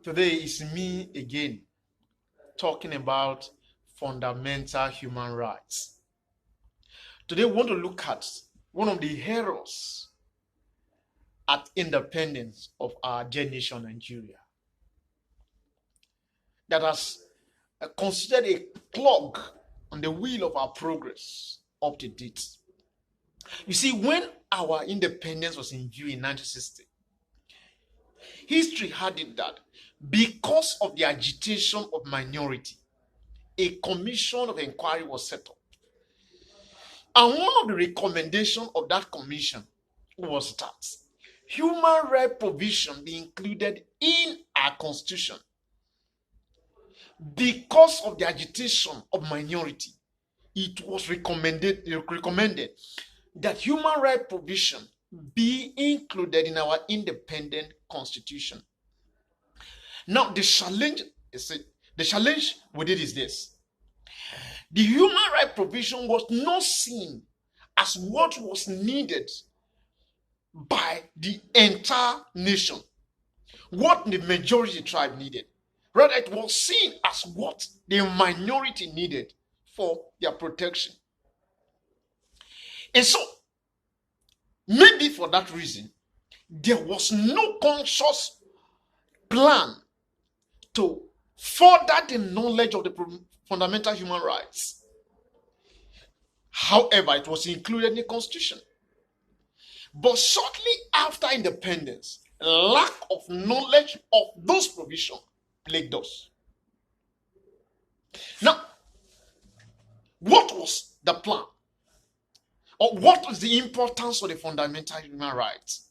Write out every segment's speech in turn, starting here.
Today is me again talking about fundamental human rights. Today we want to look at one of the heroes at independence of our dear nation Nigeria that has considered a clog on the wheel of our progress up to date. You see, when our independence was in view in 1960, history had it that because of the agitation of minority, a commission of inquiry was set up. And one of the recommendations of that commission was that human rights provision be included in our constitution. Because of the agitation of minority, it was recommended that human rights provision be included in our independent constitution. Now, the challenge with it is this. The human rights provision was not seen as what was needed by the entire nation, what the majority tribe needed. Rather, it was seen as what the minority needed for their protection. And so, maybe for that reason, there was no conscious plan to further the knowledge of the fundamental human rights. However, it was included in the constitution. But shortly after independence, lack of knowledge of those provisions plagued us. Now, what was the plan? Or what was the importance of the fundamental human rights?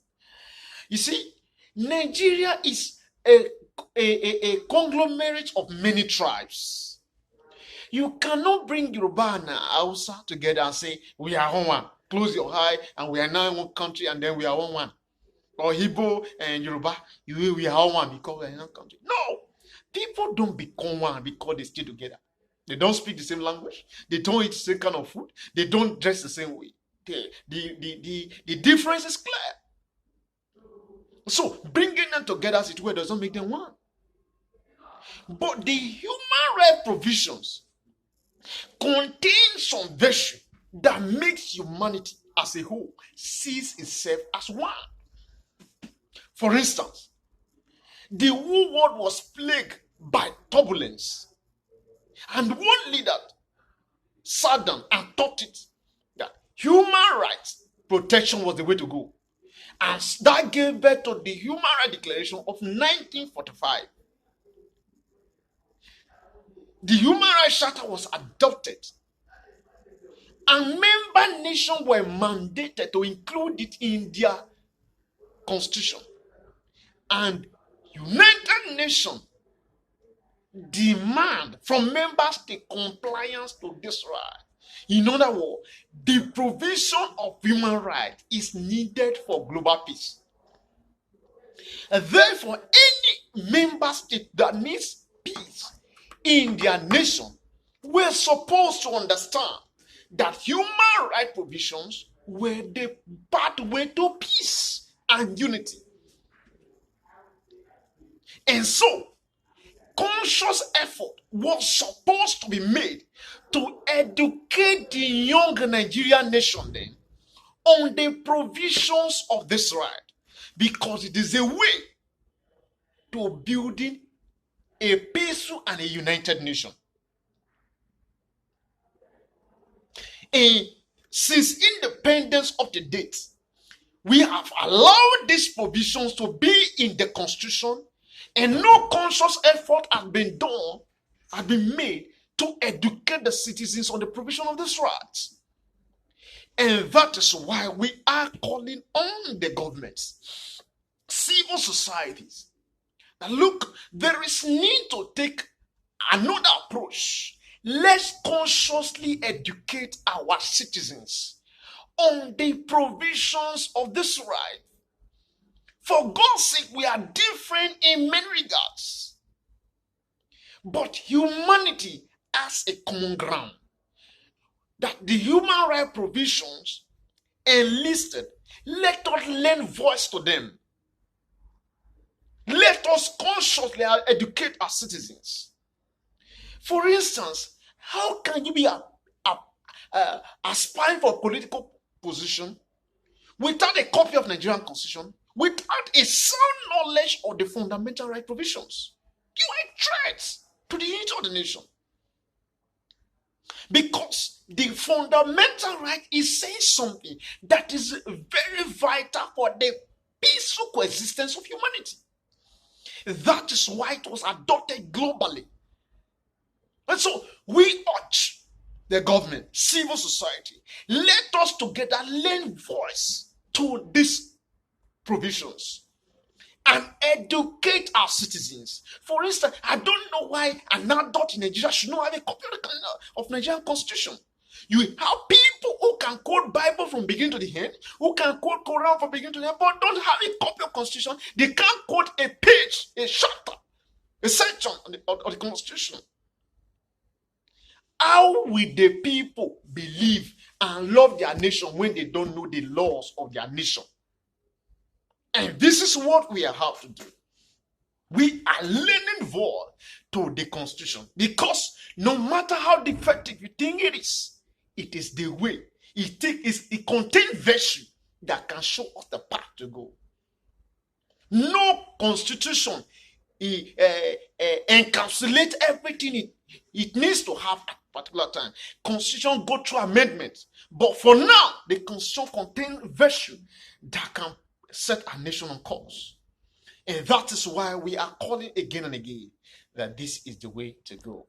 You see, Nigeria is a conglomerate of many tribes. You cannot bring Yoruba and Hausa together and say, we are one. Close your eye and we are now in one country and then we are one. Or Igbo and Yoruba, we are one because we are in one country. No! People don't become one because they stay together. They don't speak the same language. They don't eat the same kind of food. They don't dress the same way. The difference is clear. So, bringing them together as it were doesn't make them one. But the human rights provisions contain some virtue that makes humanity as a whole sees itself as one. For instance, the whole world was plagued by turbulence. And one leader sat down and taught it that human rights protection was the way to go. And that gave birth to the Human Rights Declaration of 1945. The Human Rights Charter was adopted. And member nations were mandated to include it in their constitution. And United Nations demand from members the compliance to this right. In other words, the provision of human rights is needed for global peace. And therefore, any member state that needs peace in their nation were supposed to understand that human rights provisions were the pathway to peace and unity. And so, conscious effort was supposed to be made to educate the young Nigerian nation then on the provisions of this right, because it is a way to building a peaceful and a united nation. And since independence up to date, we have allowed these provisions to be in the constitution, and no conscious effort has been made to educate the citizens on the provision of these rights. And that is why we are calling on the governments, civil societies, that look, there is need to take another approach. Let's consciously educate our citizens on the provisions of this right. For God's sake, we are different in many regards. But humanity has a common ground. That the human rights provisions enlisted, let us lend voice to them. Let Let us consciously educate our citizens. For instance, how can you be aspiring for a political position without a copy of Nigerian Constitution, without a sound knowledge of the fundamental right provisions? You are a threat to the unity of the nation. Because the fundamental right is saying something that is very vital for the peaceful coexistence of humanity. That is why it was adopted globally. And so we urge the government, civil society, let us together lend voice to these provisions and educate our citizens. For instance, I don't know why an adult in Nigeria should not have a copy of Nigerian Constitution. You have people who can quote Bible from beginning to the end, who can quote Quran from beginning to the end, but don't have a copy of Constitution. They can't quote a page, a chapter, a section of the Constitution. How will the people believe and love their nation when they don't know the laws of their nation? And this is what we have to do. We are leaning forward to the Constitution, because no matter how defective you think it is the way. It contains virtue that can show us the path to go. No constitution encapsulates everything it needs to have at a particular time. Constitution go through amendments, but for now, the Constitution contains virtue that can set a nation on course. And that is why we are calling again and again that this is the way to go.